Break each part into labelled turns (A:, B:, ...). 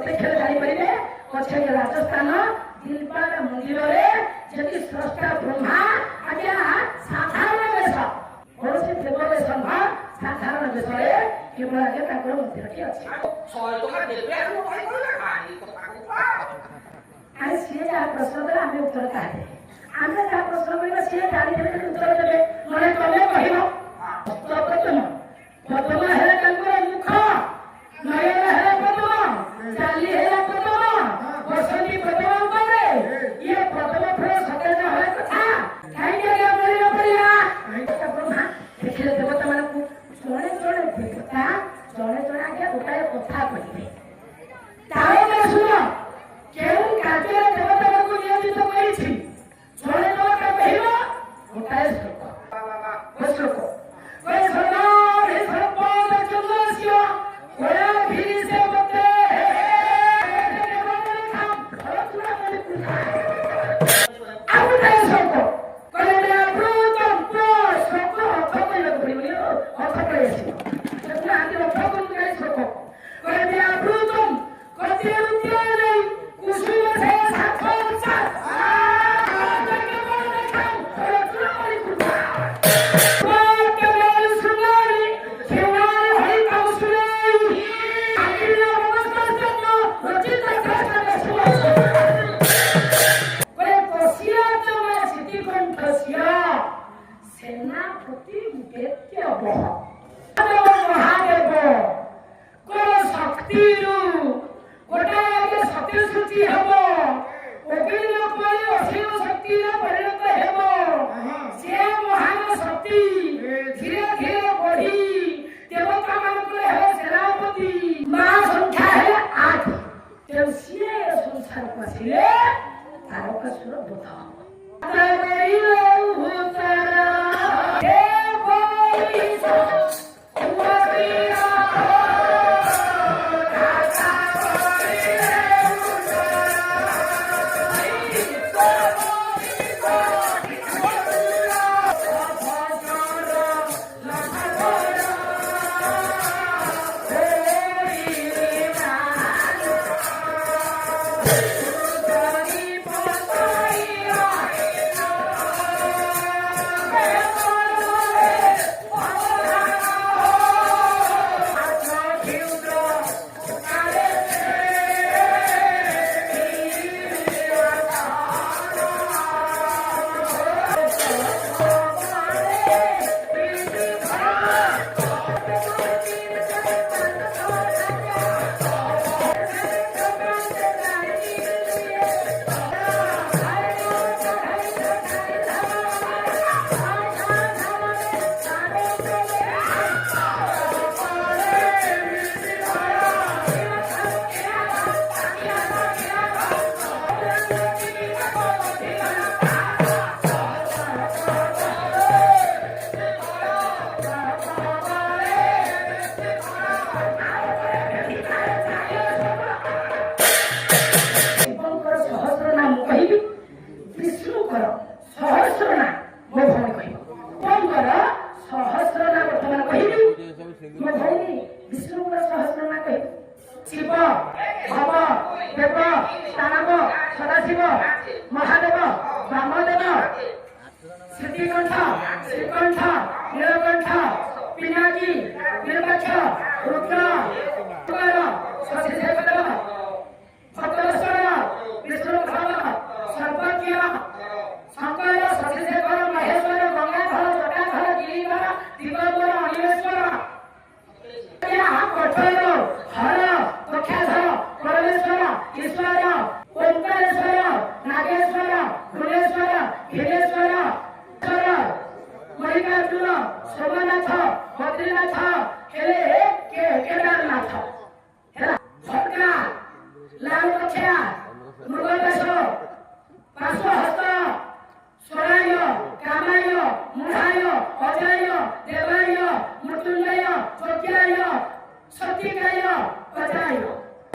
A: प्रत्यक्ष जानिपारे पछे राजस्थान दिलपाड़ मंदिर जदि स्रष्टा ब्रह्मा आज्ञा साधारण वेश कौन देव वेश नुह साधारण वेश केवल आज्ञा मंदिरटी अच्छी सी जहाँ प्रश्न देवे आम उत्तर कहे आम जहाँ प्रश्न करवा सी जानी उत्तर देवे मैंने तुम कह प्रथम प्रथम है मुख नयन है प्रथम चाली है प्रथम बसती प्रथम करे ये प्रथम फल सतेज है कथा कहीं बोल पड़ा ब्रह्मा देखिए देवता मान जड़े जड़े देवता जड़े जड़े आगे गोटाए कथा कहे शुण केउ कार्य देवता को नियोजित करिछि जड़े जड़े कहब गोटाए श्लोक श्लोक कोई सदा हे सर्वद चंद्रस्य कोया भीरी से बते अब गोटाए श्लोक कोई अमृतम प्रो श्लोक अर्थ कइला पड़िबो अर्थ कइछि सेटा आदि अर्थ कोइ श्लोक कोई अमृतम कति रुद्रे कुसुम से साखर साथ सेनापति महादेव शक्ति गोटे सत्य सूची हम असीम शक्ति परिणत हो सी महान शक्ति धीरे धीरे बढ़ी देवता मान सेनापति माँ संख्या है 8 तेणु सी संसार को आसिले तारकासुर बोध शिव भव देव दानव सदाशिव महादेव वामदेव श्रीकंठ श्रीकंठ नीलकंठ पिनाकी नीलकंठ रुद्र शशिशेखर भक्तेश्वर विष्णु सर्वज्ञ शंकर शशिशेखर महेश्वर गंगाधर जटाधर गिरिधर दिगंबर अनिलेश्वर कठोर हर दक्षाधर परमेश्वर ईश्वर ओंकारेश्वर नागेश्वर भुवनेश्वर भीमेश्वर मल्लिकार्जुन सोमनाथ बद्रीनाथ केदारनाथ भद्रा लाल कछिया मृगदेश पार्श्वहस्त स्वराय कामाय मूढ़ाय अजय देवाय मृत्युंजय प्रज्ञाय सत्यकाय अजाय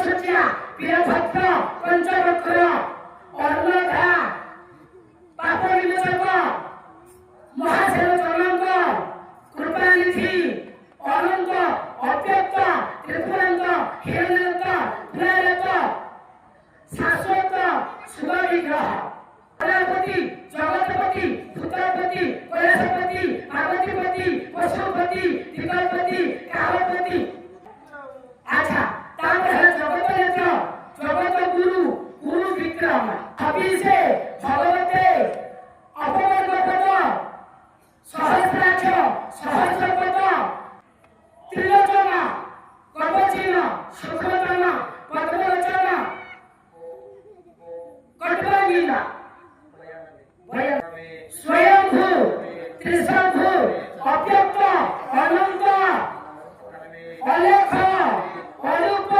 A: सच्या वीरभद्र पंचवक्र अर्णधा पाप विमोचक महासेन चरणक कृपानिधि अनंत अव्यक्त त्रिपुरांत हिरण्यक पुरारक विग्रह प्रजापति जगतपति भूतपति कैलासपति पार्वतीपति पशुपति त्रिकालपति कालपति अच्छा तापर जगत नेत्र जगत गुरु गुरु विक्रम हविषे भगवते अपवर्गपद सहस्राक्ष सहस्रपद त्रिलोचन कवचिन सुखतन पद्मलोचन कटवांगिना स्वयंभू त्रिशंभू अव्यक्त अनंत अलेख अरूप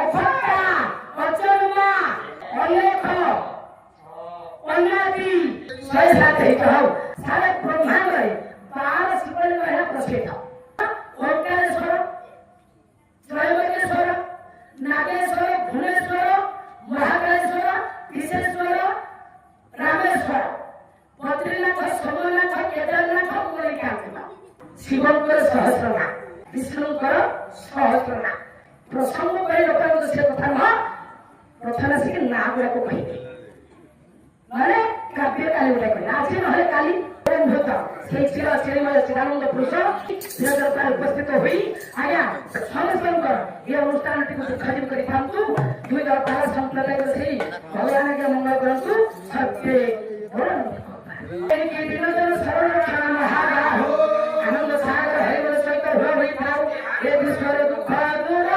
A: अभक्ता अजन्मा अलेख अनादि 107 ही कहो सारे ब्रह्मांड में 12 शिवलिंग है प्रसिद्ध ओंकारेश्वर त्रयंबकेश्वर नागेश्वर भुवनेश्वर महाकालेश्वर विशेश्वर रामेश्वर बद्रीनाथ सोमनाथ केदारनाथ मल्लिकार्जुन शिवंकर सहस्रनाम विष्णुंकर सहस्रनाम प्रसंग करे लोक से कथा न प्रथम से ना गुड़ा को कहि माने काव्य काली उठा कहि आज नहले काली भूत से चिर चिरमय चिदानंद पुरुष निरंतर उपस्थित होई आज्ञा समस्तंकर ये अनुष्ठान टी को सुखद करि थांतु 2012 संप्रदाय से भगवान के मंगल करंतु सत्य के दिनों शरण रक्षण महागाहो आनंद सागर हरिवर सहित हो होई थाउ ए विश्वर दुख दूर